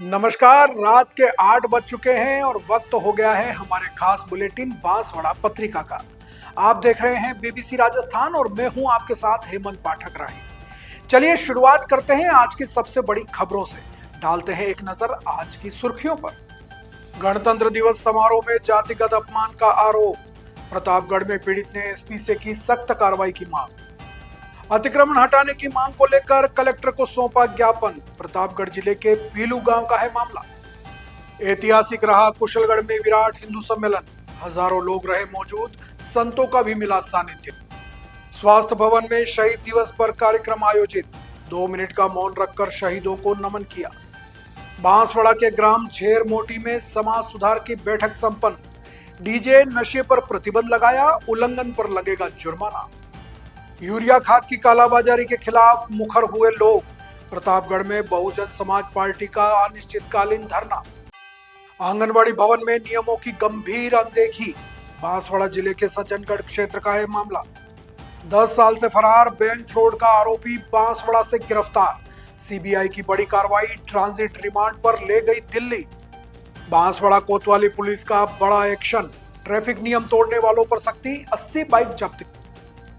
नमस्कार। रात के 8 बज चुके हैं और वक्त हो गया है हमारे खास बुलेटिन बांसवाड़ा पत्रिका का। आप देख रहे हैं बीबीसी राजस्थान और मैं हूं आपके साथ हेमंत पाठक राही। चलिए शुरुआत करते हैं आज की सबसे बड़ी खबरों से। डालते हैं एक नजर आज की सुर्खियों पर। गणतंत्र दिवस समारोह में जातिगत अपमान का आरोप। प्रतापगढ़ में पीड़ित ने एसपी से की सख्त कार्रवाई की मांग। अतिक्रमण हटाने की मांग को लेकर कलेक्टर को सौंपा ज्ञापन। प्रतापगढ़ जिले के पीलू गांव का है मामला। ऐतिहासिक रहा कुशलगढ़ में विराट हिंदू सम्मेलन। हजारों लोग रहे मौजूद, संतों का भी मिला सानिध्य। स्वास्थ्य भवन में शहीद दिवस पर कार्यक्रम आयोजित। 2 मिनट का मौन रखकर शहीदों को नमन किया। बांसवाड़ा के ग्राम झेर मोटी में समाज सुधार की बैठक संपन्न। डीजे नशे पर प्रतिबंध लगाया, उल्लंघन पर लगेगा जुर्माना। यूरिया खाद की कालाबाजारी के खिलाफ मुखर हुए लोग। प्रतापगढ़ में बहुजन समाज पार्टी का अनिश्चितकालीन धरना। आंगनबाड़ी भवन में नियमों की गंभीर अनदेखी। बांसवाड़ा जिले के सज्जनगढ़ क्षेत्र का है मामला। 10 साल से फरार बैंक फ्रॉड का आरोपी बांसवाड़ा से गिरफ्तार। सीबीआई की बड़ी कार्रवाई, ट्रांजिट रिमांड पर ले गई दिल्ली। बांसवाड़ा कोतवाली पुलिस का बड़ा एक्शन। ट्रैफिक नियम तोड़ने वालों पर सख्ती, 80 बाइक जब्त।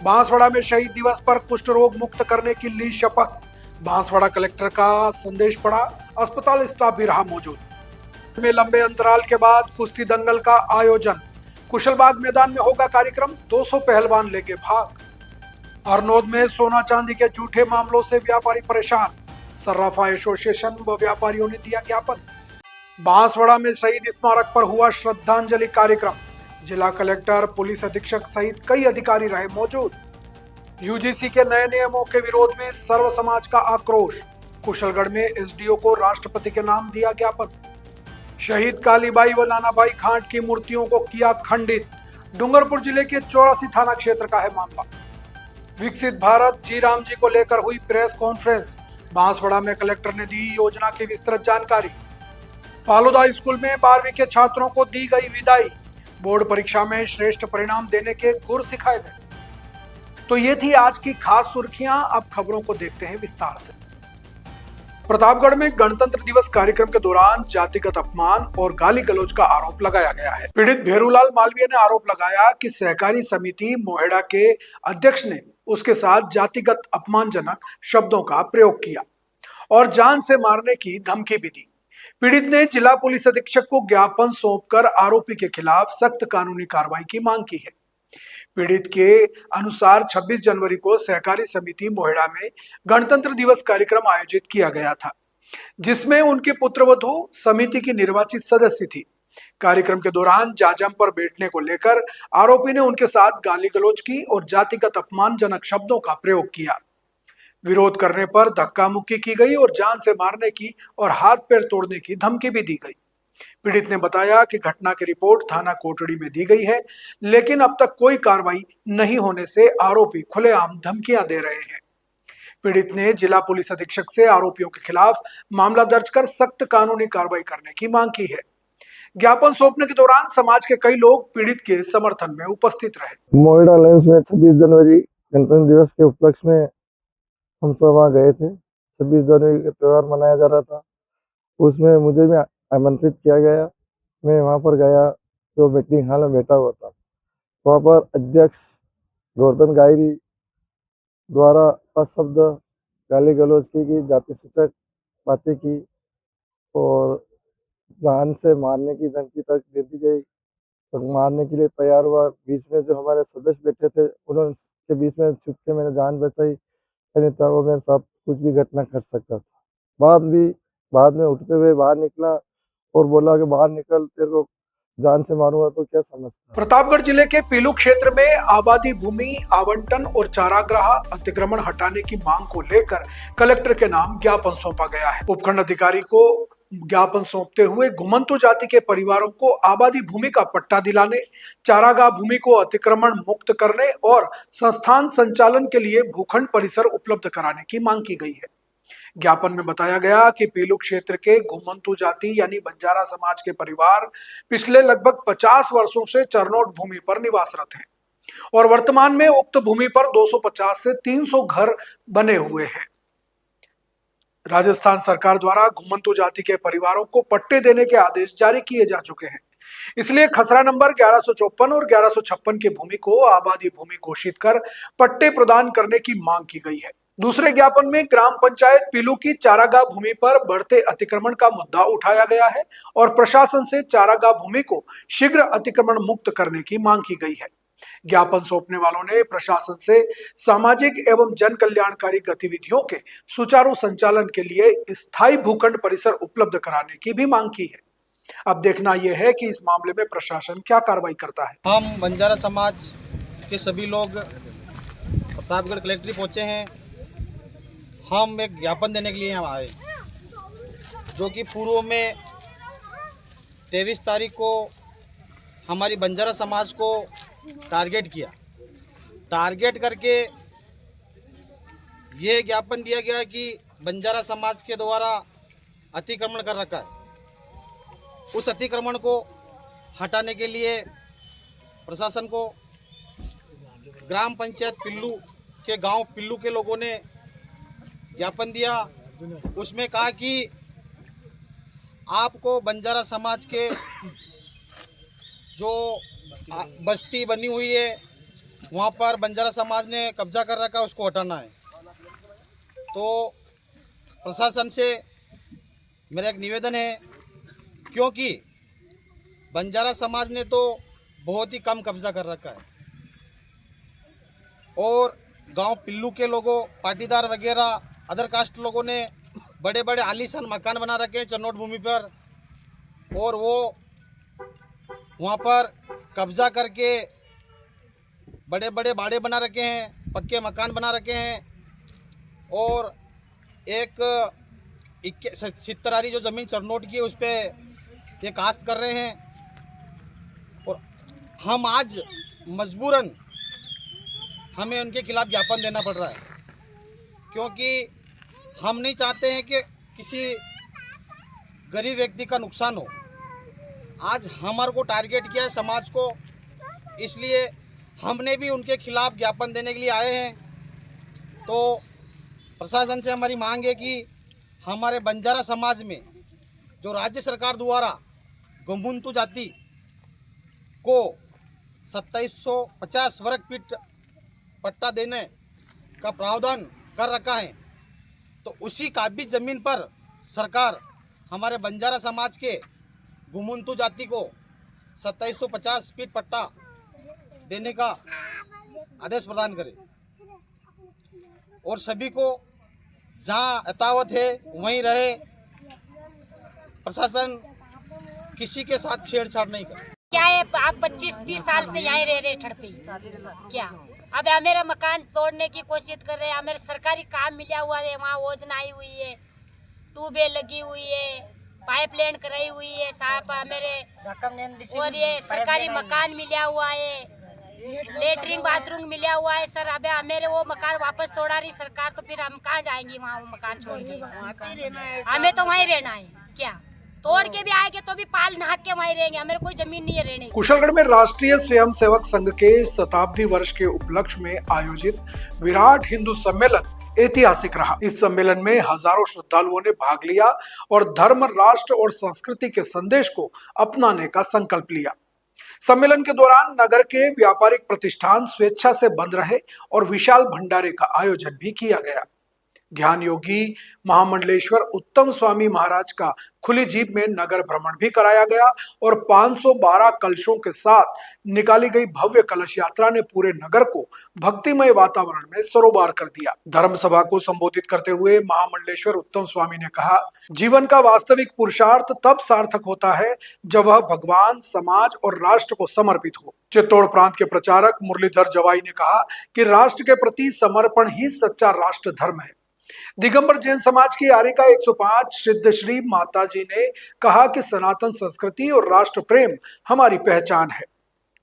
बांसवाड़ा में शहीद दिवस पर कुष्ठ रोग मुक्त करने की ली शपथ। बांसवाड़ा कलेक्टर का संदेश पड़ा, अस्पताल स्टाफ भी रहा मौजूद। में लंबे अंतराल के बाद कुश्ती दंगल का आयोजन। कुशलबाग मैदान में होगा कार्यक्रम, 200 पहलवान लेंगे भाग। हरनौद में सोना चांदी के झूठे मामलों से व्यापारी परेशान। सर्राफा एसोसिएशन व व्यापारियों ने दिया ज्ञापन। बांसवाड़ा में शहीद स्मारक पर हुआ श्रद्धांजलि कार्यक्रम। जिला कलेक्टर, पुलिस अधीक्षक सहित कई अधिकारी रहे मौजूद। यूजीसी के नए नियमों के विरोध में सर्व समाज का आक्रोश। कुशलगढ़ में एसडीओ को राष्ट्रपति के नाम दिया ज्ञापन। शहीद कालीबाई व नानाभाई खांट की मूर्तियों को किया खंडित। डूंगरपुर जिले के 84 थाना क्षेत्र का है मामला। विकसित भारत जी राम जी को लेकर हुई प्रेस कॉन्फ्रेंस। बांसवाड़ा में कलेक्टर ने दी योजना की विस्तृत जानकारी। फालूदा स्कूल में 12वीं के छात्रों को दी गई विदाई। बोर्ड परीक्षा में श्रेष्ठ परिणाम देने के गुर सिखाए गए। तो ये थी आज की खास सुर्खियां। अब खबरों को देखते हैं विस्तार से। प्रतापगढ़ में गणतंत्र दिवस कार्यक्रम के दौरान जातिगत अपमान और गाली गलौज का आरोप लगाया गया है। पीड़ित भेरूलाल मालवीय ने आरोप लगाया कि सहकारी समिति मोहेड़ा के अध्यक्ष ने उसके साथ जातिगत अपमानजनक शब्दों का प्रयोग किया और जान से मारने की धमकी भी दी। पीड़ित ने जिला पुलिस अधीक्षक को ज्ञापन सौंपकर आरोपी के खिलाफ सख्त कानूनी कार्रवाई की मांग की है। पीड़ित के अनुसार 26 जनवरी को सहकारी समिति मोहेड़ा में गणतंत्र दिवस कार्यक्रम आयोजित किया गया था, जिसमें उनकी पुत्रवधू समिति की निर्वाचित सदस्य थी। कार्यक्रम के दौरान जाजम पर बैठने को लेकर आरोपी ने उनके साथ गाली गलौज की और जातिगत अपमानजनक शब्दों का प्रयोग किया। विरोध करने पर धक्का मुक्की की गई और जान से मारने की और हाथ पैर तोड़ने की धमकी भी दी गई। पीड़ित ने बताया कि घटना की रिपोर्ट थाना कोटड़ी में दी गई है, लेकिन अब तक कोई कार्रवाई नहीं होने से आरोपी खुलेआम धमकियां दे रहे हैं। पीड़ित ने जिला पुलिस अधीक्षक से आरोपियों के खिलाफ मामला दर्ज कर सख्त कानूनी कार्रवाई करने की मांग की है। ज्ञापन सौंपने के दौरान समाज के कई लोग पीड़ित के समर्थन में उपस्थित रहे। मोहेड़ा लाइन्स में 26 जनवरी गणतंत्र दिवस के उपलक्ष्य में हम सब वहाँ गए थे। 26 जनवरी का त्यौहार मनाया जा रहा था, उसमें मुझे भी आमंत्रित किया गया। मैं वहाँ पर गया तो मीटिंग हॉल में बैठा हुआ था। वहाँ पर अध्यक्ष गोवर्धन गायरी द्वारा अशब्द गाली गलौज की गई, जाति सूचक बातें की और जान से मारने की धमकी तक दे दी गई और मारने के लिए तैयार हुआ। बीच में जो हमारे सदस्य बैठे थे, उनके बीच में छुप के मैंने जान बचाई, नहीं तो वो मेरे साथ कुछ भी घटना कर सकता था। बाद में उठते हुए बाहर निकला और बोला कि बाहर निकल, तेरे को जान से मारूंगा तो क्या समझता। प्रतापगढ़ जिले के पीलू क्षेत्र में आबादी भूमि आवंटन और चारागाह अतिक्रमण हटाने की मांग को लेकर कलेक्टर के नाम ज्ञापन सौंपा गया है। उपखंड अधिकारी को ज्ञापन सौंपते हुए घुमंतु जाति के परिवारों को आबादी भूमि का पट्टा दिलाने, चारागाह भूमि को अतिक्रमण मुक्त करने और संस्थान संचालन के लिए भूखंड परिसर उपलब्ध कराने की मांग की गई है। ज्ञापन में बताया गया कि पीलू क्षेत्र के घुमंतु जाति यानी बंजारा समाज के परिवार पिछले लगभग 50 वर्षों से चरनोट भूमि पर निवासरत हैं और वर्तमान में उक्त भूमि पर 250 से 300 घर बने हुए हैं। राजस्थान सरकार द्वारा घुमंतु जाति के परिवारों को पट्टे देने के आदेश जारी किए जा चुके हैं। इसलिए खसरा नंबर 1154 और 1156 की भूमि को आबादी भूमि घोषित कर पट्टे प्रदान करने की मांग की गई है। दूसरे ज्ञापन में ग्राम पंचायत पिल्लू की चारागाह भूमि पर बढ़ते अतिक्रमण का मुद्दा उठाया गया है और प्रशासन से चारागाह भूमि को शीघ्र अतिक्रमण मुक्त करने की मांग की गई है। ज्ञापन सौंपने वालों ने प्रशासन से सामाजिक एवं जन कल्याणकारी गतिविधियों के सुचारू संचालन के लिए स्थायी भूखंड परिसर उपलब्ध कराने की भी मांग की है। अब देखना यह है कि इस मामले में प्रशासन क्या कार्रवाई करता है। हम बंजारा समाज के सभी लोग प्रतापगढ़ कलेक्ट्रेट पहुंचे हैं। हम एक ज्ञापन देने के लिए यहाँ आए, जो कि पूर्व में 23 तारीख को हमारी बंजारा समाज को टारगेट करके ये ज्ञापन दिया गया कि बंजारा समाज के द्वारा अतिक्रमण कर रखा है। उस अतिक्रमण को हटाने के लिए प्रशासन को ग्राम पंचायत पिल्लू के गांव पिल्लू के लोगों ने ज्ञापन दिया। उसमें कहा कि आपको बंजारा समाज के जो बस्ती बनी हुई है वहाँ पर बंजारा समाज ने कब्जा कर रखा है, उसको हटाना है। तो प्रशासन से मेरा एक निवेदन है, क्योंकि बंजारा समाज ने तो बहुत ही कम कब्जा कर रखा है और गांव पिल्लू के लोगों, पाटीदार वगैरह अदर कास्ट लोगों ने बड़े बड़े आलीशान मकान बना रखे हैं चरनोट भूमि पर, और वो वहाँ पर कब्जा करके बड़े बड़े बाड़े बना रखे हैं, पक्के मकान बना रखे हैं और एक 70 आरी जो ज़मीन चरनोट की है उस पर ये काश्त कर रहे हैं। और हम आज मजबूरन हमें उनके खिलाफ़ ज्ञापन देना पड़ रहा है, क्योंकि हम नहीं चाहते हैं कि किसी गरीब व्यक्ति का नुकसान हो। आज हमारे को टारगेट किया है समाज को, इसलिए हमने भी उनके खिलाफ़ ज्ञापन देने के लिए आए हैं। तो प्रशासन से हमारी मांग है कि हमारे बंजारा समाज में जो राज्य सरकार द्वारा घुमंतु जाति को 2750 वर्ग फीट पट्टा देने का प्रावधान कर रखा है, तो उसी काबिज ज़मीन पर सरकार हमारे बंजारा समाज के घुमंतु जाति को 2750 फीट पट्टा देने का आदेश प्रदान करे और सभी को जहां यथावत है वहीं रहे। प्रशासन किसी के साथ छेड़छाड़ नहीं करे। क्या है, आप 25-30 साल से यहीं रह रहे ठड़ पे क्या? अब मेरा मकान तोड़ने की कोशिश कर रहे हैं। हमें सरकारी काम मिला हुआ है, वहाँ योजना आई हुई है, ट्यूबवेल लगी हुई है, पाइपलाइन कराई हुई है साहब मेरे, और ये सरकारी मकान मिला हुआ है, लेटरिन बाथरूम मिला हुआ है सर। अब मेरे वो मकान वापस तोड़ा रही सरकार, तो फिर हम कहाँ जाएंगे वहाँ वो मकान छोड़ के? हमें तो वहीं रहना है। क्या तोड़ के भी आएंगे तो भी पाल नहा के वहीं रहेंगे, हमें कोई जमीन नहीं है रहने की। कुशलगढ़ में राष्ट्रीय स्वयंसेवक संघ के शताब्दी वर्ष के उपलक्ष्य में आयोजित विराट हिंदू सम्मेलन ऐतिहासिक रहा। इस सम्मेलन में हजारों श्रद्धालुओं ने भाग लिया और धर्म, राष्ट्र और संस्कृति के संदेश को अपनाने का संकल्प लिया। सम्मेलन के दौरान नगर के व्यापारिक प्रतिष्ठान स्वेच्छा से बंद रहे और विशाल भंडारे का आयोजन भी किया गया। ध्यान योगी महामंडलेश्वर उत्तम स्वामी महाराज का खुली जीप में नगर भ्रमण भी कराया गया और 512 कलशों के साथ निकाली गई भव्य कलश यात्रा ने पूरे नगर को भक्तिमय वातावरण में सरोबार कर दिया। धर्म सभा को संबोधित करते हुए महामंडलेश्वर उत्तम स्वामी ने कहा, जीवन का वास्तविक पुरुषार्थ तब सार्थक होता है जब वह भगवान, समाज और राष्ट्र को समर्पित हो। चित्तौड़ प्रांत के प्रचारक मुरलीधर जवाई ने कहा कि राष्ट्र के प्रति समर्पण ही सच्चा राष्ट्र धर्म है। दिगंबर जैन समाज की आर्यिका 105 सिद्धश्री माता जी ने कहा कि सनातन संस्कृति और राष्ट्र प्रेम हमारी पहचान है।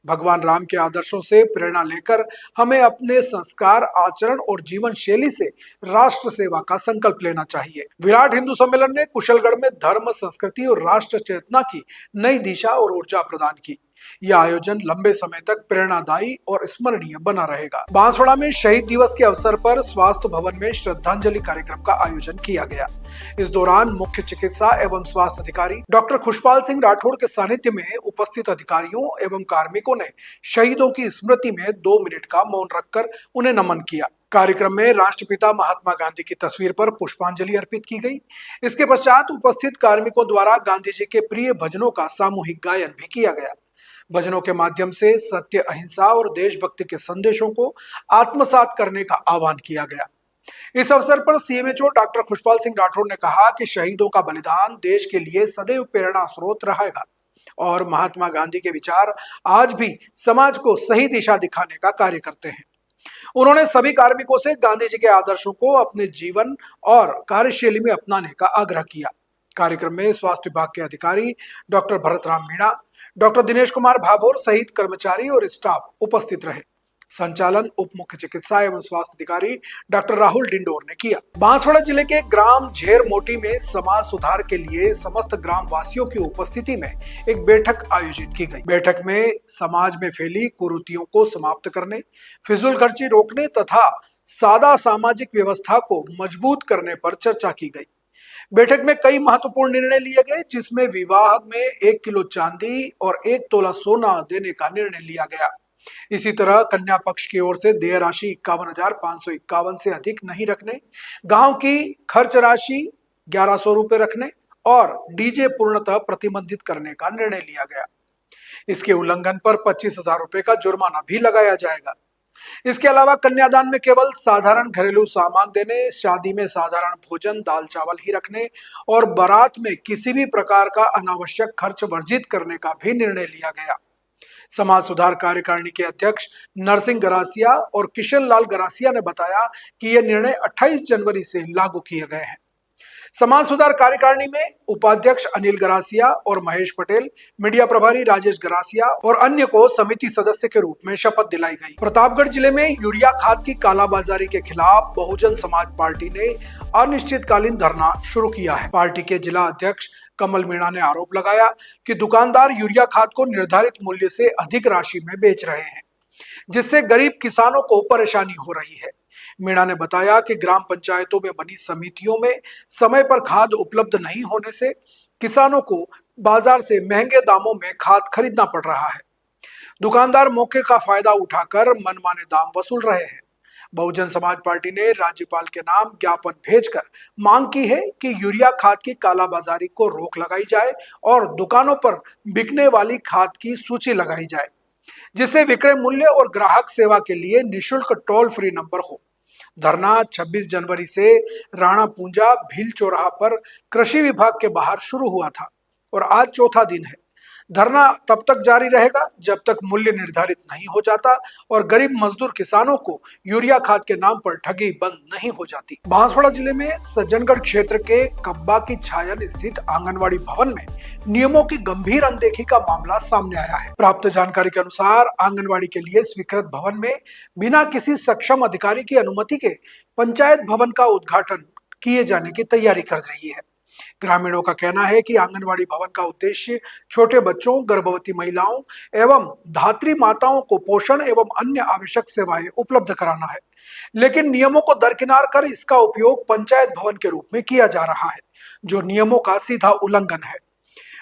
भगवान राम के आदर्शों से प्रेरणा लेकर हमें अपने संस्कार, आचरण और जीवन शैली से राष्ट्र सेवा का संकल्प लेना चाहिए। विराट हिंदू सम्मेलन ने कुशलगढ़ में धर्म, संस्कृति और राष्ट्र चेतना की नई दिशा और ऊर्जा प्रदान की। यह आयोजन लंबे समय तक प्रेरणादायी और स्मरणीय बना रहेगा। बांसवाड़ा में शहीद दिवस के अवसर पर स्वास्थ्य भवन में श्रद्धांजलि कार्यक्रम का आयोजन किया गया। इस दौरान मुख्य चिकित्सा एवं स्वास्थ्य अधिकारी डॉक्टर खुशपाल सिंह राठौड़ के सानिध्य में उपस्थित अधिकारियों एवं कार्मिकों ने शहीदों की स्मृति में 2 मिनट का मौन रखकर उन्हें नमन किया। कार्यक्रम में राष्ट्रपिता महात्मा गांधी की तस्वीर पर पुष्पांजलि अर्पित की गई। इसके पश्चात उपस्थित कार्मिकों द्वारा गांधी जी के प्रिय भजनों का सामूहिक गायन भी किया गया। भजनों के माध्यम से सत्य, अहिंसा और देशभक्ति के संदेशों को आत्मसात करने का आह्वान किया गया। इस अवसर पर सीएमएचओ डॉक्टर खुशपाल सिंह राठौड़ ने कहा कि शहीदों का बलिदान देश के लिए सदैव प्रेरणा स्रोत रहेगा और महात्मा गांधी के विचार आज भी समाज को सही दिशा दिखाने का कार्य करते हैं। उन्होंने सभी कार्मिकों से गांधी जी के आदर्शों को अपने जीवन और कार्यशैली में अपनाने का आग्रह किया। कार्यक्रम में स्वास्थ्य विभाग के अधिकारी डॉक्टर भरतराम मीणा, डॉक्टर दिनेश कुमार भाभोर सहित कर्मचारी और स्टाफ उपस्थित रहे। संचालन उप मुख्य चिकित्सा एवं स्वास्थ्य अधिकारी डॉक्टर राहुल डिंडोर ने किया। बांसवाड़ा जिले के ग्राम झेर मोटी में समाज सुधार के लिए समस्त ग्राम वासियों की उपस्थिति में एक बैठक आयोजित की गई। बैठक में समाज में फैली कुरीतियों को समाप्त करने, फिजूल खर्ची रोकने तथा सादा सामाजिक व्यवस्था को मजबूत करने पर चर्चा की गई। बैठक में कई महत्वपूर्ण निर्णय लिए गए, जिसमें विवाह में 1 किलो चांदी और 1 तोला सोना देने का निर्णय लिया गया। इसी तरह कन्या पक्ष की ओर से देय राशि 51,551 से अधिक नहीं रखने, गांव की खर्च राशि 1100 रुपए रखने और डीजे पूर्णतः प्रतिबंधित करने का निर्णय लिया गया। इसके उल्लंघन पर 25,000 रुपए का जुर्माना भी लगाया जाएगा। इसके अलावा कन्यादान में केवल साधारण घरेलू सामान देने, शादी में साधारण भोजन दाल चावल ही रखने और बारात में किसी भी प्रकार का अनावश्यक खर्च वर्जित करने का भी निर्णय लिया गया। समाज सुधार कार्यकारिणी के अध्यक्ष नरसिंह गरासिया और किशन लाल गरासिया ने बताया कि यह निर्णय 28 जनवरी से लागू किए गए हैं। समाज सुधार कार्यकारिणी में उपाध्यक्ष अनिल गरासिया और महेश पटेल, मीडिया प्रभारी राजेश गरासिया और अन्य को समिति सदस्य के रूप में शपथ दिलाई गई। प्रतापगढ़ जिले में यूरिया खाद की कालाबाजारी के खिलाफ बहुजन समाज पार्टी ने अनिश्चितकालीन धरना शुरू किया है। पार्टी के जिला अध्यक्ष कमल मीणा ने आरोप लगाया कि दुकानदार यूरिया खाद को निर्धारित मूल्य से अधिक राशि में बेच रहे हैं, जिससे गरीब किसानों को परेशानी हो रही है। मीणा ने बताया कि ग्राम पंचायतों में बनी समितियों में समय पर खाद उपलब्ध नहीं होने से किसानों को बाजार से महंगे दामों में खाद खरीदना पड़ रहा है। दुकानदार मौके का फायदा उठाकर मनमाने दाम वसूल रहे हैं। बहुजन समाज पार्टी ने राज्यपाल के नाम ज्ञापन भेजकर मांग की है कि यूरिया खाद की कालाबाजारी को रोक लगाई जाए और दुकानों पर बिकने वाली खाद की सूची लगाई जाए, जिससे विक्रय मूल्य और ग्राहक सेवा के लिए निःशुल्क टोल फ्री नंबर हो। धरना 26 जनवरी से राणा पूंजा भील चौराहा पर कृषि विभाग के बाहर शुरू हुआ था और आज चौथा दिन है। धरना तब तक जारी रहेगा जब तक मूल्य निर्धारित नहीं हो जाता और गरीब मजदूर किसानों को यूरिया खाद के नाम पर ठगी बंद नहीं हो जाती। बांसवाड़ा जिले में सज्जनगढ़ क्षेत्र के कब्बा की छायन स्थित आंगनवाड़ी भवन में नियमों की गंभीर अनदेखी का मामला सामने आया है। प्राप्त जानकारी के अनुसार आंगनवाड़ी के लिए स्वीकृत भवन में बिना किसी सक्षम अधिकारी की अनुमति के पंचायत भवन का उद्घाटन किए जाने की तैयारी कर रही है। ग्रामीणों का कहना है कि आंगनवाड़ी भवन का उद्देश्य छोटे बच्चों, गर्भवती महिलाओं एवं धात्री माताओं को पोषण एवं अन्य आवश्यक सेवाएं उपलब्ध कराना है, लेकिन नियमों को दरकिनार कर इसका उपयोग पंचायत भवन के रूप में किया जा रहा है, जो नियमों का सीधा उल्लंघन है।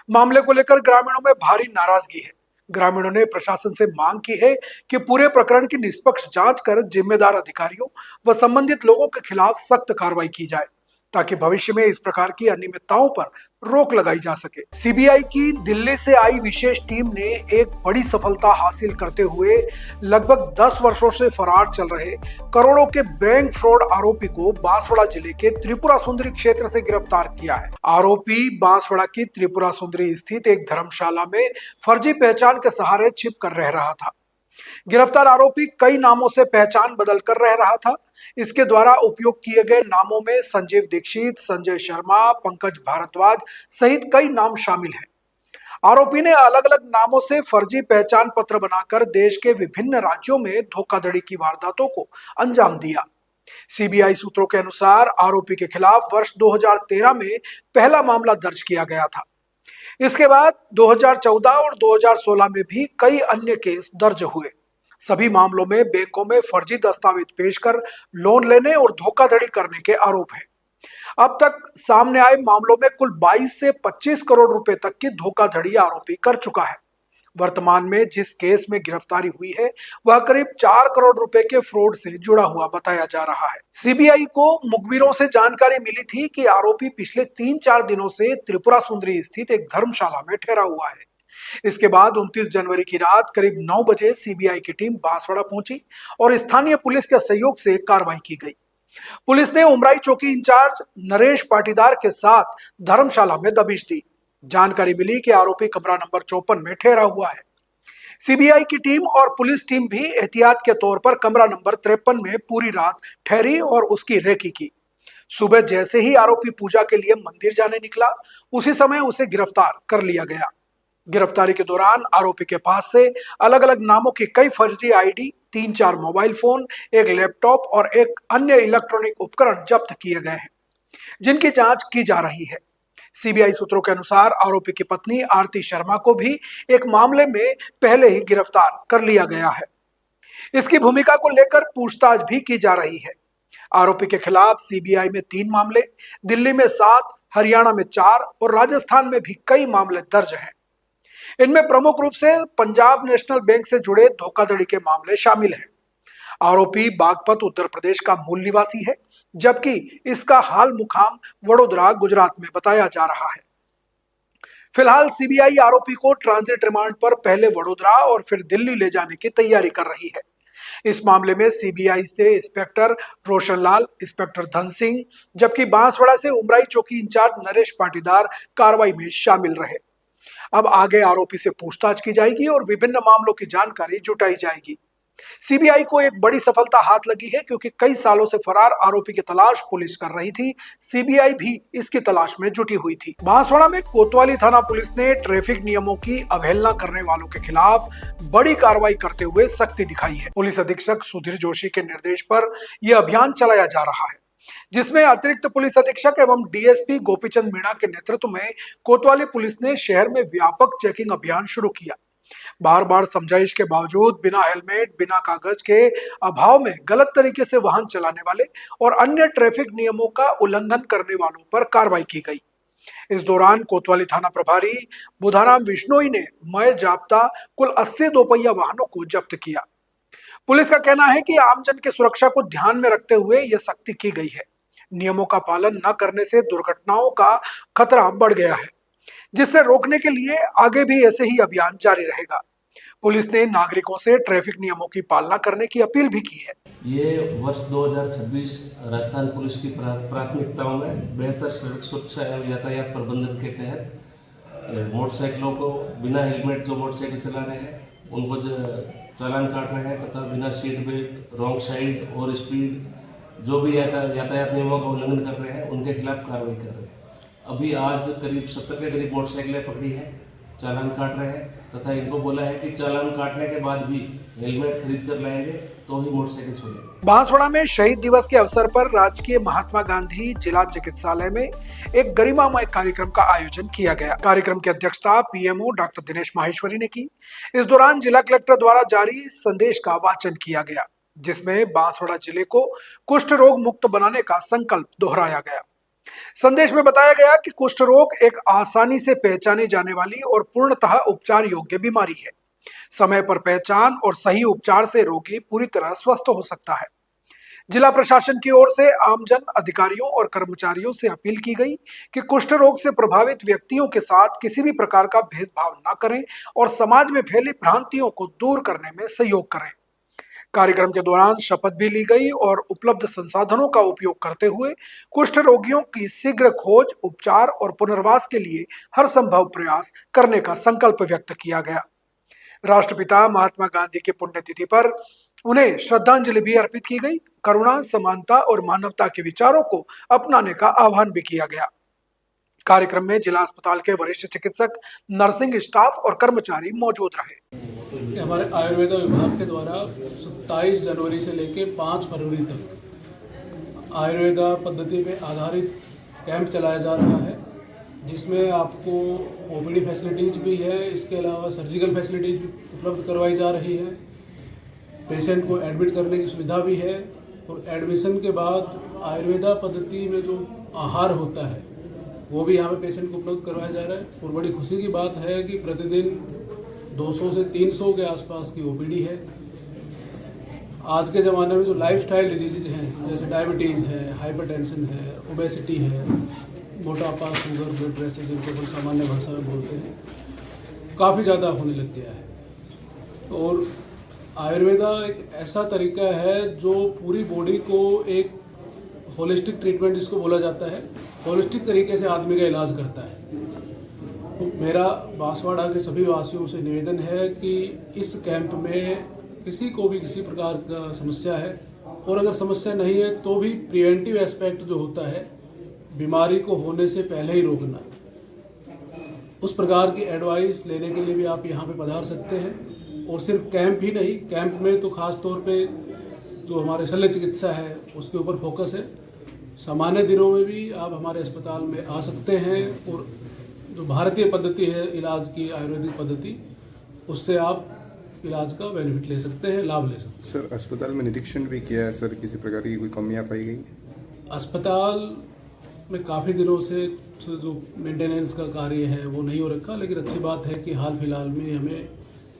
मामले को लेकर ग्रामीणों में भारी नाराजगी है। ग्रामीणों ने प्रशासन से मांग की है कि पूरे प्रकरण की निष्पक्ष जांच कर जिम्मेदार अधिकारियों व संबंधित लोगों के खिलाफ सख्त कार्रवाई की जाए, ताकि भविष्य में इस प्रकार की अनियमितताओं पर रोक लगाई जा सके। सीबीआई की दिल्ली से आई विशेष टीम ने एक बड़ी सफलता हासिल करते हुए लगभग 10 वर्षों से फरार चल रहे करोड़ों के बैंक फ्रॉड आरोपी को बांसवाड़ा जिले के त्रिपुरा सुंदरी क्षेत्र से गिरफ्तार किया है। आरोपी बांसवाड़ा की त्रिपुरा सुंदरी स्थित एक धर्मशाला में फर्जी पहचान के सहारे छिप कर रह रहा था। गिरफ्तार आरोपी कई नामों से पहचान बदल कर रह रहा था। इसके द्वारा उपयोग किए गए नामों में संजीव दीक्षित, संजय शर्मा, पंकज भारद्वाज सहित कई नाम शामिल हैं। आरोपी ने अलग अलग नामों से फर्जी पहचान पत्र बनाकर देश के विभिन्न राज्यों में धोखाधड़ी की वारदातों को अंजाम दिया। सीबीआई सूत्रों के अनुसार आरोपी के खिलाफ वर्ष 2013 में पहला मामला दर्ज किया गया था। इसके बाद 2014 और 2016 में भी कई अन्य केस दर्ज हुए। सभी मामलों में बैंकों में फर्जी दस्तावेज पेश कर लोन लेने और धोखाधड़ी करने के आरोप हैं। अब तक सामने आए मामलों में कुल 22 से 25 करोड़ रुपए तक की धोखाधड़ी आरोपी कर चुका है। वर्तमान में जिस केस में गिरफ्तारी हुई है वह करीब 4 करोड़ रुपए के फ्रॉड से जुड़ा हुआ बताया जा रहा है। सीबीआई को मुखबिरों से जानकारी मिली थी कि आरोपी पिछले 3-4 दिनों से त्रिपुरा सुंदरी स्थित एक धर्मशाला में ठहरा हुआ है। इसके बाद 29 जनवरी की रात करीब 9 बजे सीबीआई की टीम बांसवाड़ा पहुंची और स्थानीय पुलिस के सहयोग से कार्रवाई की गई। पुलिस ने उमराई चौकी इंचार्ज नरेश पाटीदार के साथ धर्मशाला में दबिश दी। जानकारी मिली कि आरोपी कमरा नंबर 54 में ठहरा हुआ है। सीबीआई की टीम और पुलिस टीम भी एहतियात के तौर पर कमरा नंबर 53 में पूरी रात ठहरी और उसकी रेकी की। सुबह जैसे ही आरोपी पूजा के लिए मंदिर जाने निकला, उसी समय उसे गिरफ्तार कर लिया गया। गिरफ्तारी के दौरान आरोपी के पास से अलग अलग नामों की कई फर्जी आईडी, 3-4 मोबाइल फोन, एक लैपटॉप और एक अन्य इलेक्ट्रॉनिक उपकरण जब्त किए गए हैं, जिनकी जांच की जा रही है। सीबीआई सूत्रों के अनुसार आरोपी की पत्नी आरती शर्मा को भी एक मामले में पहले ही गिरफ्तार कर लिया गया है। इसकी भूमिका को लेकर पूछताछ भी की जा रही है। आरोपी के खिलाफ सीबीआई में 3 मामले, दिल्ली में 7, हरियाणा में 4 और राजस्थान में भी कई मामले दर्ज हैं। इनमें प्रमुख रूप से पंजाब नेशनल बैंक से जुड़े धोखाधड़ी के मामले शामिल हैं। आरोपी बागपत उत्तर प्रदेश का मूल निवासी है, जबकि इसका हाल मुकाम वडोदरा गुजरात में बताया जा रहा है। फिलहाल सीबीआई आरोपी को ट्रांजिट रिमांड पर पहले वडोदरा और फिर दिल्ली ले जाने की तैयारी कर रही है। इस मामले में सीबीआई से इंस्पेक्टर रोशनलाल, इंस्पेक्टर धन सिंह, जबकि बांसवाड़ा से उमराई चौकी इंचार्ज नरेश पाटीदार कार्रवाई में शामिल रहे। अब आगे आरोपी से पूछताछ की जाएगी और विभिन्न मामलों की जानकारी जुटाई जाएगी। सीबीआई को एक बड़ी सफलता हाथ लगी है, क्योंकि कई सालों से फरार आरोपी की तलाश पुलिस कर रही थी। सीबीआई भी इसकी तलाश में जुटी हुई थी। बांसवाड़ा में कोतवाली थाना पुलिस ने ट्रैफिक नियमों की अवहेलना करने वालों के खिलाफ बड़ी कार्रवाई करते हुए सख्ती दिखाई है। पुलिस अधीक्षक सुधीर जोशी के निर्देश पर यह अभियान चलाया जा रहा है, जिसमें अतिरिक्त पुलिस अधीक्षक एवं डीएसपी गोपीचंद मीणा के नेतृत्व में कोतवाली पुलिस ने शहर में व्यापक चेकिंग अभियान शुरू किया। बार बार समझाइश के बावजूद बिना हेलमेट, बिना कागज के अभाव में गलत तरीके से वाहन चलाने वाले और अन्य ट्रैफिक नियमों का उल्लंघन करने वालों पर कार्रवाई की गई। इस दौरान कोतवाली थाना प्रभारी बुधाराम विश्नोई ने मय जाप्ता कुल 80 दोपहिया वाहनों को जब्त किया। पुलिस का कहना है कि आमजन की सुरक्षा को ध्यान में रखते हुए यह सख्ती की गई है। नियमों का पालन न करने से दुर्घटनाओं का खतरा बढ़ गया है, जिससे रोकने के लिए आगे भी ऐसे ही अभियान जारी रहेगा। पुलिस ने नागरिकों से ट्रैफिक नियमों की पालना करने की अपील भी की है। ये वर्ष 2026 राजस्थान पुलिस की प्राथमिकताओं में बेहतर सड़क सुरक्षा एवं यातायात प्रबंधन के तहत मोटरसाइकिलों को बिना हेलमेट जो मोटरसाइकिल चला रहे हैं उनको चालान काट रहे हैं, तथा बिना सीट बेल्ट, रॉन्ग साइड और स्पीड जो भी यातायात नियमों का उल्लंघन कर रहे हैं उनके खिलाफ कार्रवाई कर रहे हैं। अभी आज करीब 70 के करीब मोटरसाइकिलें पकड़ी हैं, चालान काट रहे हैं, तथा इनको बोला है कि चालान काटने के बाद भी हेलमेट खरीद कर लाएंगे तो ही मोटरसाइकिल छोड़ेंगे। बांसवाड़ा में शहीद दिवस के अवसर पर राजकीय महात्मा गांधी जिला चिकित्सालय में एक गरिमामय कार्यक्रम का आयोजन किया गया। कार्यक्रम की अध्यक्षता पीएमओ डॉक्टर दिनेश माहेश्वरी ने की। इस दौरान जिला कलेक्टर द्वारा जारी संदेश का वाचन किया गया, जिसमें बांसवाड़ा जिले को कुष्ठ रोग मुक्त बनाने का संकल्प दोहराया गया। संदेश में बताया गया कि कुष्ठ रोग एक आसानी से पहचानी जाने वाली और पूर्णतः उपचार योग्य बीमारी है। समय पर पहचान और सही उपचार से रोगी पूरी तरह स्वस्थ हो सकता है। जिला प्रशासन की ओर से आमजन, अधिकारियों और कर्मचारियों से अपील की गई कि कुष्ठ रोग से प्रभावित व्यक्तियों के साथ किसी भी प्रकार का भेदभाव न करें और समाज में फैली भ्रांतियों को दूर करने में सहयोग करें। कार्यक्रम के दौरान शपथ भी ली गई और उपलब्ध संसाधनों का उपयोग करते हुए कुष्ठ रोगियों की शीघ्र खोज, उपचार और पुनर्वास के लिए हर संभव प्रयास करने का संकल्प व्यक्त किया गया। राष्ट्रपिता महात्मा गांधी की पुण्यतिथि पर उन्हें श्रद्धांजलि भी अर्पित की गई। करुणा, समानता और मानवता के विचारों को अपनाने का आह्वान भी किया गया। कार्यक्रम में जिला अस्पताल के वरिष्ठ चिकित्सक, नर्सिंग स्टाफ और कर्मचारी मौजूद रहे। हमारे आयुर्वेदा विभाग के द्वारा 27 जनवरी से लेकर 5 फरवरी तक आयुर्वेदा पद्धति पे आधारित कैंप चलाया जा रहा है, जिसमें आपको ओपीडी फैसिलिटीज़ भी है, इसके अलावा सर्जिकल फैसिलिटीज़ भी उपलब्ध करवाई जा रही है। पेशेंट को एडमिट करने की सुविधा भी है और एडमिशन के बाद आयुर्वेदा पद्धति में जो आहार होता है वो भी यहाँ पे पेशेंट को उपलब्ध करवाया जा रहा है। और बड़ी खुशी की बात है कि प्रतिदिन 200 से 300 के आसपास की ओपीडी है। आज के ज़माने में जो लाइफस्टाइल डिजीज़ हैं, जैसे डायबिटीज़ है, हाइपरटेंशन है, ओबेसिटी है, मोटापा, शुगर, ब्लड प्रेशर, जिनको हम सामान्य भाषा में बोलते हैं, काफ़ी ज़्यादा होने लग गया है। और आयुर्वेदा एक ऐसा तरीका है जो पूरी बॉडी को एक होलिस्टिक ट्रीटमेंट जिसको बोला जाता है, होलिस्टिक तरीके से आदमी का इलाज करता है। तो मेरा बांसवाड़ा के सभी वासियों से निवेदन है कि इस कैंप में किसी को भी किसी प्रकार का समस्या है, और अगर समस्या नहीं है तो भी प्रिवेंटिव एस्पेक्ट जो होता है, बीमारी को होने से पहले ही रोकना, उस प्रकार की एडवाइस लेने के लिए भी आप यहाँ पे पधार सकते हैं। और सिर्फ कैंप ही नहीं, कैंप में तो ख़ास तौर पे जो हमारे शल्य चिकित्सा है उसके ऊपर फोकस है। सामान्य दिनों में भी आप हमारे अस्पताल में आ सकते हैं और जो भारतीय पद्धति है इलाज की, आयुर्वेदिक पद्धति, उससे आप इलाज का बेनिफिट ले सकते हैं, लाभ ले सकते हैं। सर, अस्पताल में निरीक्षण भी किया है सर, किसी प्रकार की कोई कमियां पाई गई? अस्पताल में काफ़ी दिनों से जो मेंटेनेंस का कार्य है वो नहीं हो रखा, लेकिन अच्छी बात है कि हाल फिलहाल में हमें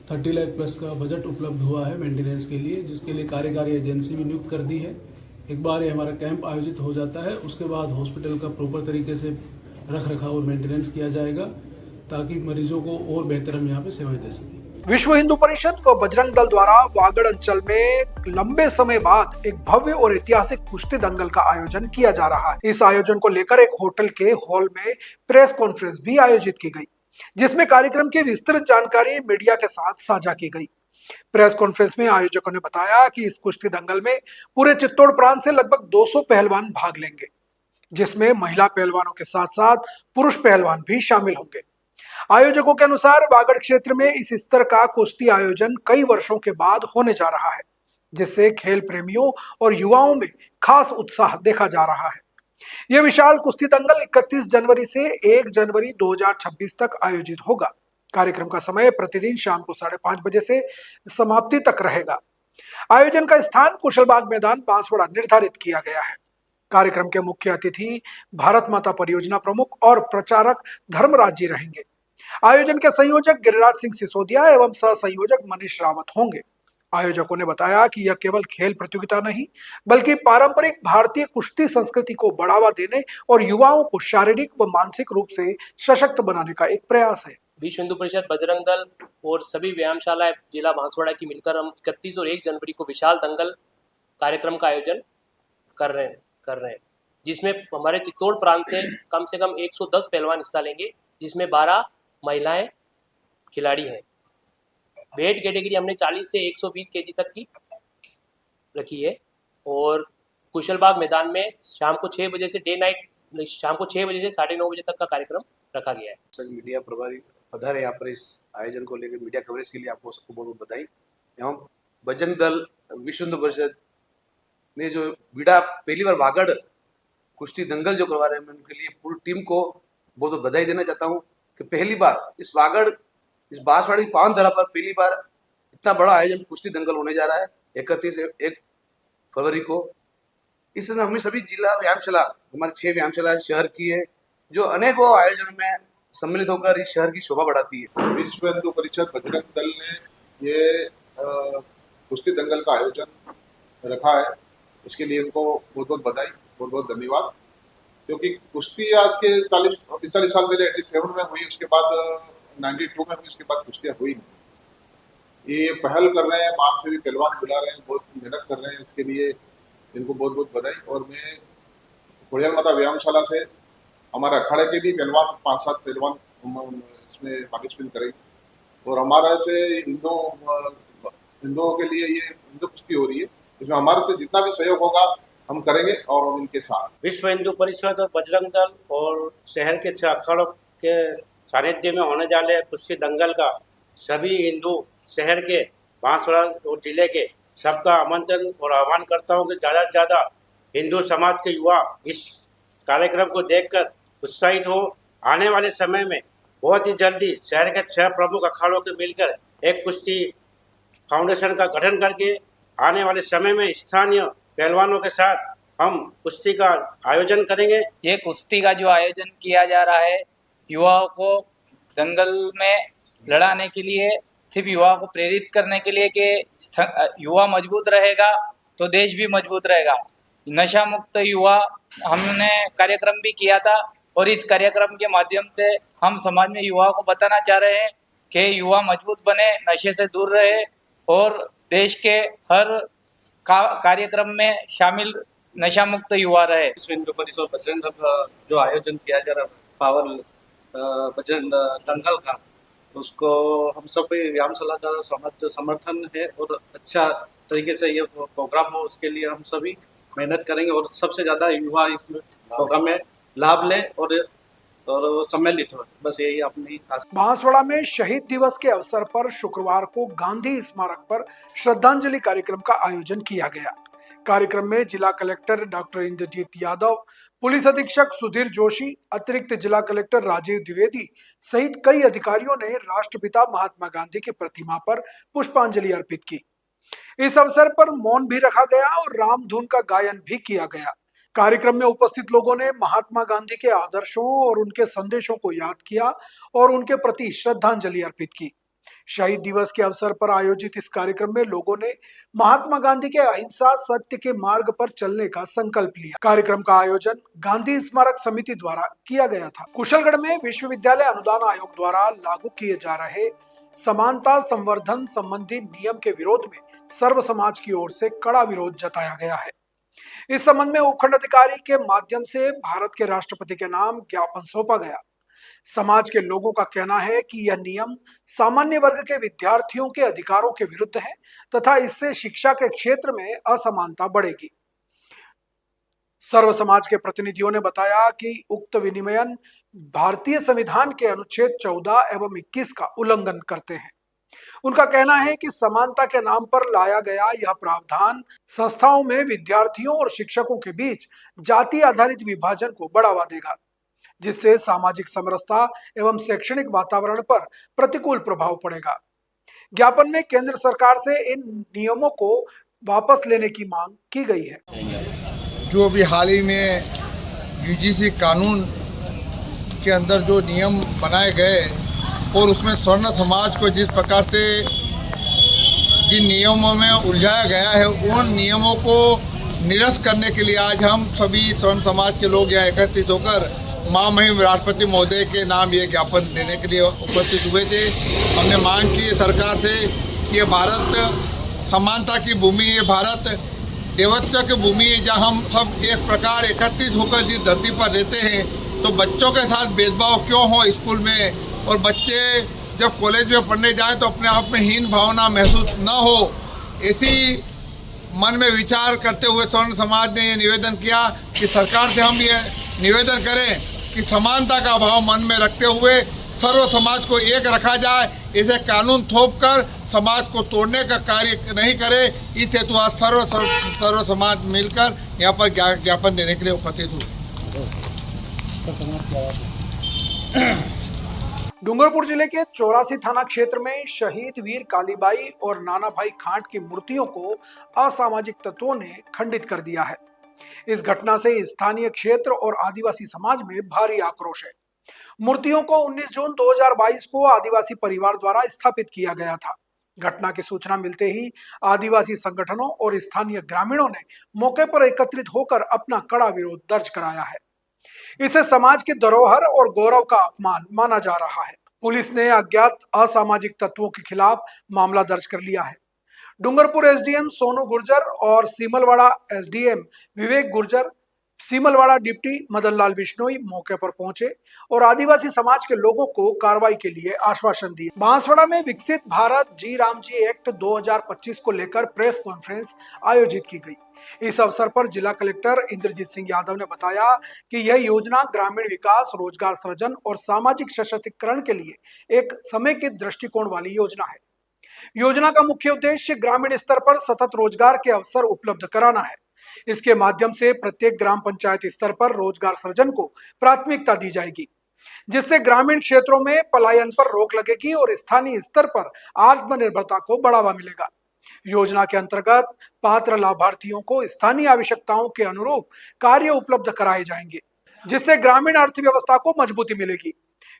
30 लाख प्लस का बजट उपलब्ध हुआ है मेंटेनेंस के लिए, जिसके लिए कार्यकारी एजेंसी भी नियुक्त कर दी है। एक बार ये हमारा कैंप आयोजित हो जाता है, उसके बाद हॉस्पिटल का प्रॉपर तरीके से रख रखाव और मेंटेनेंस किया जाएगा, ताकि मरीजों को और बेहतर हम यहाँ पे सेवाएं दे सकें। विश्व हिंदू परिषद व बजरंग दल द्वारा वागड़ अंचल में लंबे समय बाद एक भव्य और ऐतिहासिक कुश्ती दंगल का आयोजन किया जा रहा है। इस आयोजन को लेकर एक होटल के हॉल में प्रेस कॉन्फ्रेंस भी आयोजित की गई, जिसमें कार्यक्रम की विस्तृत जानकारी मीडिया के साथ साझा की गई। प्रेस कॉन्फ्रेंस में आयोजकों ने बताया कि इस कुश्ती दंगल में पूरे चित्तौड़ प्रांत से लगभग 200 पहलवान भाग लेंगे, जिसमें महिला पहलवानों के साथ साथ पुरुष पहलवान भी शामिल होंगे। आयोजकों के अनुसार वागड़ क्षेत्र में इस स्तर का कुश्ती आयोजन कई वर्षों के बाद होने जा रहा है, जिससे खेल प्रेमियों और युवाओं में खास उत्साह देखा जा रहा है। यह विशाल कुश्ती दंगल 31 जनवरी से 1 जनवरी 2026 तक आयोजित होगा। कार्यक्रम का समय प्रतिदिन शाम को 5:30 बजे से समाप्ति तक रहेगा। आयोजन का स्थान कुशलबाग मैदान बांसवाड़ा निर्धारित किया गया है। कार्यक्रम के मुख्य अतिथि भारत माता परियोजना प्रमुख और प्रचारक धर्मराज जी रहेंगे। आयोजन के संयोजक गिरिराज सिंह सिसोदिया एवं सह संयोजक मनीष रावत होंगे। आयोजकों ने बताया कि यह केवल खेल प्रतियोगिता नहीं, बल्कि पारंपरिक भारतीय कुश्ती संस्कृति को बढ़ावा देने और युवाओं को शारीरिक व मानसिक रूप से सशक्त बनाने का एक प्रयास है। विश्व हिंदू परिषद, बजरंग दल और सभी व्यायामशालाएं जिला बांसवाड़ा की मिलकर हम 31 और 1 जनवरी को विशाल दंगल कार्यक्रम का आयोजन कर रहे हैं, जिसमें हमारे चित्तौड़ प्रांत से कम 110 पहलवान हिस्सा लेंगे, जिसमें 12 महिलाएं खिलाड़ी हैं। वेट कैटेगरी हमने 40 से 120 केजी तक की रखी है। और कुशलबाग मैदान में शाम को 6 बजे से शाम को 6 बजे से 9:30 बजे तक का कार्यक्रम रखा गया है। सर, मीडिया प्रभारी पधारे यहाँ पर इस आयोजन को लेकर मीडिया कवरेज के लिए आपको सबको बहुत बहुत बधाई। एवं बजरंग दल, विश्व हिंदू परिषद ने जो बीड़ा पहली बार वागड़ कुश्ती दंगल जो करवा रहे हैं, मैं उनके लिए पूरी टीम को बहुत बहुत बधाई देना चाहता हूँ कि पहली बार इस वागड़, इस बांसवाड़ा की पावन धरा पर पहली बार इतना बड़ा आयोजन कुश्ती दंगल होने जा रहा है 1 फरवरी को। इस समय हमें सभी जिला व्यायामशाला, हमारे 6 व्यायामशाला शहर की है, जो अनेकों आयोजनों में सम्मिलित होकर इस शहर की शोभा बढ़ाती है। विश्व हिंदू परिषद बजरंग दल ने ये कुश्ती दंगल का आयोजन रखा है, इसके लिए उनको बहुत बहुत बधाई, बहुत बहुत धन्यवाद। क्योंकि कुश्ती आज के 40 साल पहले 87 में हुई, उसके बाद 92 में हुई, उसके बाद कुश्तियाँ हुई नहीं। ये पहल कर रहे हैं, बाहर से भी पहलवान बुला रहे हैं, बहुत मेहनत कर रहे हैं, इसके लिए इनको बहुत बहुत बधाई। और मैं खोड़ियाल माता व्यायामशाला से हमारे अखाड़े के भी पहलवान 5-7 पहलवान इसमें पार्टिसिपेट करेंगे। और हमारा से हिंदुओं के लिए ये हिंदू कुश्ती हो रही है, इसमें हमारे से जितना भी सहयोग होगा हम करेंगे और उनके साथ। विश्व हिंदू परिषद और बजरंग दल और शहर के 6 अखाड़ों के सानिध्य में होने वाले कुश्ती दंगल का सभी हिंदू शहर के, बांसवाड़ा और जिले के सबका आमंत्रण और आह्वान करता हूं कि ज़्यादा से ज़्यादा हिंदू समाज के युवा इस कार्यक्रम को देखकर उत्साहित हो, आने वाले समय में बहुत ही जल्दी शहर के 6 प्रमुख अखाड़ों के मिलकर एक कुश्ती फाउंडेशन का गठन करके आने वाले समय में स्थानीय पहलवानों के साथ हम कुश्ती का आयोजन करेंगे। ये कुश्ती का जो आयोजन किया जा रहा है युवाओं को दंगल में लड़ाने के लिए, सिर्फ युवाओं को प्रेरित करने के लिए कि युवा मजबूत रहेगा तो देश भी मजबूत रहेगा। नशा मुक्त युवा हमने कार्यक्रम भी किया था और इस कार्यक्रम के माध्यम से हम समाज में युवाओं को बताना चाह रहे हैं कि युवा मजबूत बने, नशे से दूर रहे और देश के हर कार्यक्रम में शामिल नशा मुक्त युवा रहे। विश्व हिंदू परिषद बजरंग दल का जो आयोजन किया जा रहा है पावर बजरंग दंगल का, उसको हम सब व्यायामशाला का समर्थन है और अच्छा तरीके से ये प्रोग्राम हो, उसके लिए हम सभी मेहनत करेंगे और सबसे ज़्यादा युवा इस प्रोग्राम में लाभ लें और सम्मिलित हो। बस यही अपनी बांसवाड़ा में शहीद दिवस के अवसर पर शुक्रवार को गांधी स्मारक पर श्रद्धांजलि कार्यक्रम का आयोजन किया गया। कार्यक्रम में जिला collector doctor Indrajit Yadav, police अधीक्षक सुधीर जोशी, अतिरिक्त जिला कलेक्टर राजीव द्विवेदी सहित कई अधिकारियों ने राष्ट्रपिता महात्मा गांधी की प्रतिमा पर पुष्पांजलि अर्पित की। इस अवसर पर मौन भी रखा गया और राम धुन का गायन भी किया गया। कार्यक्रम में उपस्थित लोगों ने महात्मा गांधी के आदर्शों और उनके संदेशों को याद किया और उनके प्रति श्रद्धांजलि अर्पित की। शहीद दिवस के अवसर पर आयोजित इस कार्यक्रम में लोगों ने महात्मा गांधी के अहिंसा सत्य के मार्ग पर चलने का संकल्प लिया। कार्यक्रम का आयोजन गांधी स्मारक समिति द्वारा किया गया था। कुशलगढ़ में विश्वविद्यालय अनुदान आयोग द्वारा लागू किए जा रहे समानता संवर्धन संबंधी नियम के विरोध में सर्व समाज की ओर से कड़ा विरोध जताया गया है। इस संबंध में उपखंड अधिकारी के माध्यम से भारत के राष्ट्रपति के नाम ज्ञापन सौंपा गया। समाज के लोगों का कहना है कि यह नियम सामान्य वर्ग के विद्यार्थियों के अधिकारों के विरुद्ध है तथा इससे शिक्षा के क्षेत्र में असमानता बढ़ेगी। सर्व समाज के प्रतिनिधियों ने बताया कि उक्त विनिमयन भारतीय संविधान के अनुच्छेद 14 एवं 21 का उल्लंघन करते हैं। उनका कहना है कि समानता के नाम पर लाया गया यह प्रावधान संस्थाओं में विद्यार्थियों और शिक्षकों के बीच जाति आधारित विभाजन को बढ़ावा देगा, जिससे सामाजिक समरसता एवं शैक्षणिक वातावरण पर प्रतिकूल प्रभाव पड़ेगा। ज्ञापन में केंद्र सरकार से इन नियमों को वापस लेने की मांग की गई है। जो अभी हाल ही में यूजीसी कानून के अंदर जो नियम बनाए गए और उसमें स्वर्ण समाज को जिस प्रकार से जिन नियमों में उलझाया गया है, उन नियमों को निरस्त करने के लिए आज हम सभी स्वर्ण समाज के लोग यहाँ एकत्रित होकर महामहिम राष्ट्रपति महोदय के नाम ये ज्ञापन देने के लिए उपस्थित हुए थे। हमने मांग की सरकार से कि भारत समानता की भूमि है, भारत देवत्व की भूमि है, जहाँ हम सब एक प्रकार एकत्रित होकर जिस धरती पर रहते हैं, तो बच्चों के साथ भेदभाव क्यों हो स्कूल में, और बच्चे जब कॉलेज में पढ़ने जाएं तो अपने आप में हीन भावना महसूस न हो, ऐसी मन में विचार करते हुए स्वर्ण समाज ने ये निवेदन किया कि सरकार से हम ये निवेदन करें कि समानता का भाव मन में रखते हुए सर्व समाज को एक रखा जाए, इसे कानून थोपकर समाज को तोड़ने का कार्य नहीं करे। इस हेतु आज सर्व समाज मिलकर यहाँ पर ज्ञापन देने के लिए उपस्थित हुए। डूंगरपुर जिले के 84 थाना क्षेत्र में शहीद वीर कालीबाई और नाना भाई खांट की मूर्तियों को असामाजिक तत्वों ने खंडित कर दिया है। इस घटना से स्थानीय क्षेत्र और आदिवासी समाज में भारी आक्रोश है। मूर्तियों को 19 जून 2022 को आदिवासी परिवार द्वारा स्थापित किया गया था। घटना की सूचना मिलते ही आदिवासी संगठनों और स्थानीय ग्रामीणों ने मौके पर एकत्रित होकर अपना कड़ा विरोध दर्ज कराया है। इसे समाज की धरोहर और गौरव का अपमान माना जा रहा है। पुलिस ने अज्ञात असामाजिक तत्वों के खिलाफ मामला दर्ज कर लिया है। डूंगरपुर एसडीएम सोनू गुर्जर और सीमलवाड़ा एसडीएम विवेक गुर्जर, सीमलवाड़ा डिप्टी मदनलाल बिश्नोई मौके पर पहुंचे और आदिवासी समाज के लोगों को कार्रवाई के लिए आश्वासन दिए। बांसवाड़ा में विकसित भारत जी राम जी एक्ट 2025 को लेकर प्रेस कॉन्फ्रेंस आयोजित की गई। इस अवसर पर जिला कलेक्टर इंद्रजीत सिंह यादव ने बताया कि यह योजना ग्रामीण विकास, रोजगार सृजन और सामाजिक सशक्तिकरण के लिए एक समेकित दृष्टिकोण वाली योजना है। योजना का मुख्य उद्देश्य ग्रामीण स्तर पर सतत रोजगार के अवसर उपलब्ध कराना है। इसके माध्यम से प्रत्येक ग्राम पंचायत स्तर पर रोजगार सृजन को प्राथमिकता दी जाएगी। जिससे ग्रामीण क्षेत्रों में पलायन पर रोक लगेगी और स्थानीय स्तर पर आत्मनिर्भरता को बढ़ावा मिलेगा। योजना के अंतर्गत पात्र लाभार्थियों को स्थानीय आवश्यकताओं के अनुरूप कार्य उपलब्ध कराए जाएंगे, जिससे ग्रामीण अर्थव्यवस्था को मजबूती मिलेगी।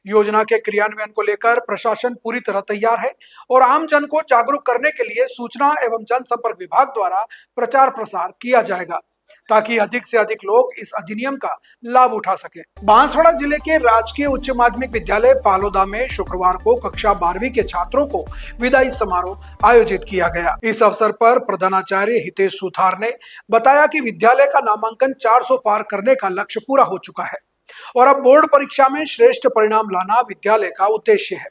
योजना के क्रियान्वयन को लेकर प्रशासन पूरी तरह तैयार है और आम जन को जागरूक करने के लिए सूचना एवं जनसंपर्क विभाग द्वारा प्रचार प्रसार किया जाएगा, ताकि अधिक से अधिक लोग इस अधिनियम का लाभ उठा सके। बांसवाड़ा जिले के राजकीय उच्च माध्यमिक विद्यालय पालोदा में शुक्रवार को कक्षा 12वीं के छात्रों को विदाई समारोह आयोजित किया गया। इस अवसर पर प्रधानाचार्य हितेश सुथार ने बताया कि विद्यालय का नामांकन 400 पार करने का लक्ष्य पूरा हो चुका है और अब बोर्ड परीक्षा में श्रेष्ठ परिणाम लाना विद्यालय का उद्देश्य है।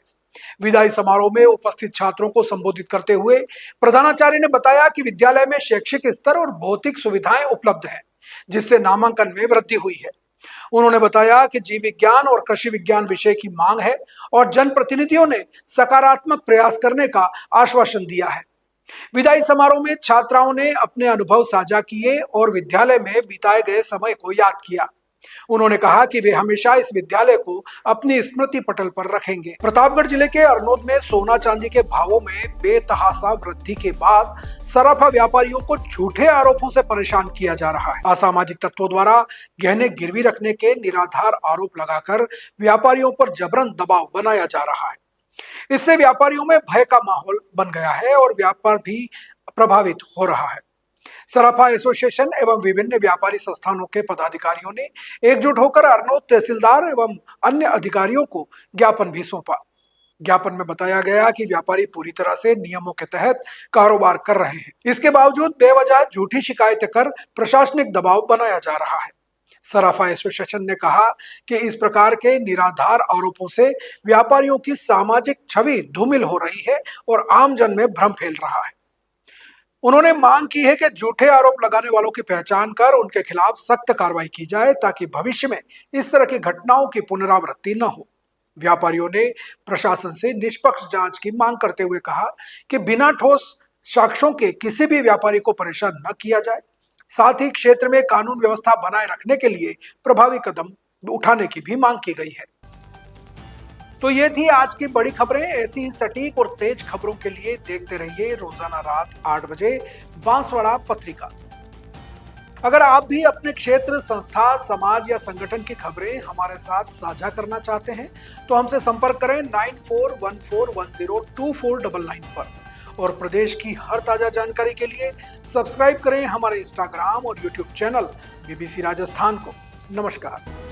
विदाई समारोह में उपस्थित छात्रों को संबोधित करते हुए प्रधानाचार्य ने बताया कि विद्यालय में शैक्षिक स्तर और भौतिक सुविधाएं उपलब्ध हैं, जिससे नामांकन में वृद्धि हुई है। उन्होंने बताया कि जीव विज्ञान और कृषि विज्ञान विषय की मांग है और जनप्रतिनिधियों ने सकारात्मक प्रयास करने का आश्वासन दिया है। विदाई समारोह में छात्राओं ने अपने अनुभव साझा किए और विद्यालय में बिताए गए समय को याद किया। उन्होंने कहा कि वे हमेशा इस विद्यालय को अपनी स्मृति पटल पर रखेंगे। प्रतापगढ़ जिले के अरनोद में सोना चांदी के भावों में बेतहासा वृद्धि के बाद सराफा व्यापारियों को झूठे आरोपों से परेशान किया जा रहा है। असामाजिक तत्वों द्वारा गहने गिरवी रखने के निराधार आरोप लगाकर व्यापारियों पर जबरन दबाव बनाया जा रहा है। इससे व्यापारियों में भय का माहौल बन गया है और व्यापार भी प्रभावित हो रहा है। सराफा एसोसिएशन एवं विभिन्न व्यापारी संस्थानों के पदाधिकारियों ने एकजुट होकर अरनोद तहसीलदार एवं अन्य अधिकारियों को ज्ञापन भी सौंपा। ज्ञापन में बताया गया कि व्यापारी पूरी तरह से नियमों के तहत कारोबार कर रहे हैं, इसके बावजूद बेवजह झूठी शिकायतें कर प्रशासनिक दबाव बनाया जा रहा है। सराफा एसोसिएशन ने कहा कि इस प्रकार के निराधार आरोपों से व्यापारियों की सामाजिक छवि धूमिल हो रही है और आम जन में भ्रम फैल रहा है। उन्होंने मांग की है कि झूठे आरोप लगाने वालों की पहचान कर उनके खिलाफ सख्त कार्रवाई की जाए, ताकि भविष्य में इस तरह की घटनाओं की पुनरावृत्ति न हो। व्यापारियों ने प्रशासन से निष्पक्ष जांच की मांग करते हुए कहा कि बिना ठोस साक्ष्यों के किसी भी व्यापारी को परेशान न किया जाए। साथ ही क्षेत्र में कानून व्यवस्था बनाए रखने के लिए प्रभावी कदम उठाने की भी मांग की गई है। तो ये थी आज की बड़ी खबरें। ऐसी ही सटीक और तेज खबरों के लिए देखते रहिए रोजाना रात 8 बजे बांसवाड़ा पत्रिका। अगर आप भी अपने क्षेत्र, संस्था, समाज या संगठन की खबरें हमारे साथ साझा करना चाहते हैं तो हमसे संपर्क करें 9414102499 पर। और प्रदेश की हर ताजा जानकारी के लिए सब्सक्राइब करें हमारे इंस्टाग्राम और यूट्यूब चैनल BBC राजस्थान को। नमस्कार।